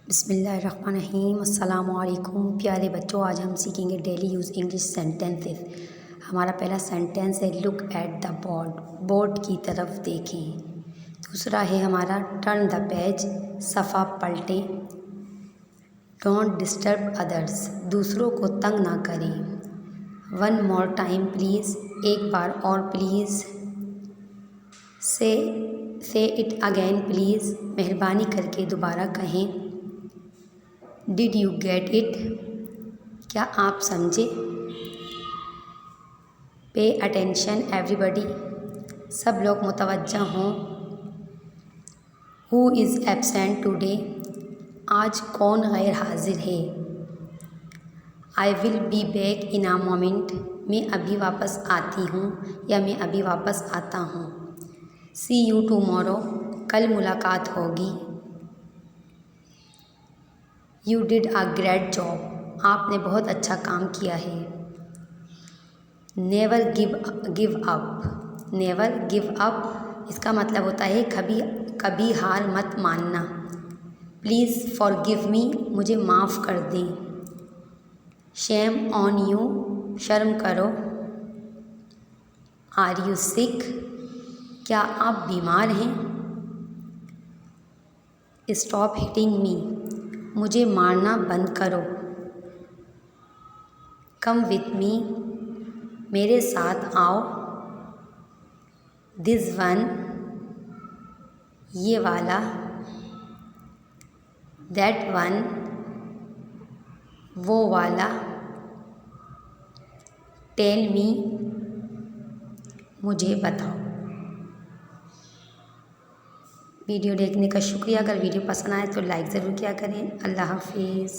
बिस्मिल्लाहिर्रहमानिर्रहीम। अस्सलामु अलैकुम प्यारे बच्चों, आज हम सीखेंगे डेली यूज़ इंग्लिश सेंटेंसेस। हमारा पहला सेंटेंस है look at the board, board की तरफ देखें। दूसरा है हमारा टर्न द पेज, सफ़ा पलटें। डोंट डिस्टर्ब अदर्स, दूसरों को तंग ना करें। वन मोर टाइम प्लीज़, एक बार और प्लीज़। से इट अगेन प्लीज़, मेहरबानी करके दोबारा कहें। डिड यू गेट इट, क्या आप समझे। पे अटेंशन एवरीबडी, सब लोग मुतवज्जा हों। हु इज़ एब्सेंट टुडे, आज कौन गैर हाजिर है। I will be back in a moment, मैं अभी वापस आती हूँ या मैं अभी वापस आता हूँ। सी यू टुमारो, कल मुलाकात होगी। You did a great job, आपने बहुत अच्छा काम किया है। Never give up, never give up इसका मतलब होता है कभी हार मत मानना। प्लीज़ फॉरगिव मी, मुझे माफ़ कर दें। शेम ऑन यू, शर्म करो। आर यू सिक, क्या आप बीमार हैं। स्टॉप हिटिंग मी, मुझे मारना बंद करो। कम विथ मी, मेरे साथ आओ। दिस वन, ये वाला। दैट वन, वो वाला। टेल मी, मुझे बताओ। वीडियो देखने का शुक्रिया। अगर वीडियो पसंद आए तो लाइक ज़रूर किया करें। अल्लाह हाफिज़।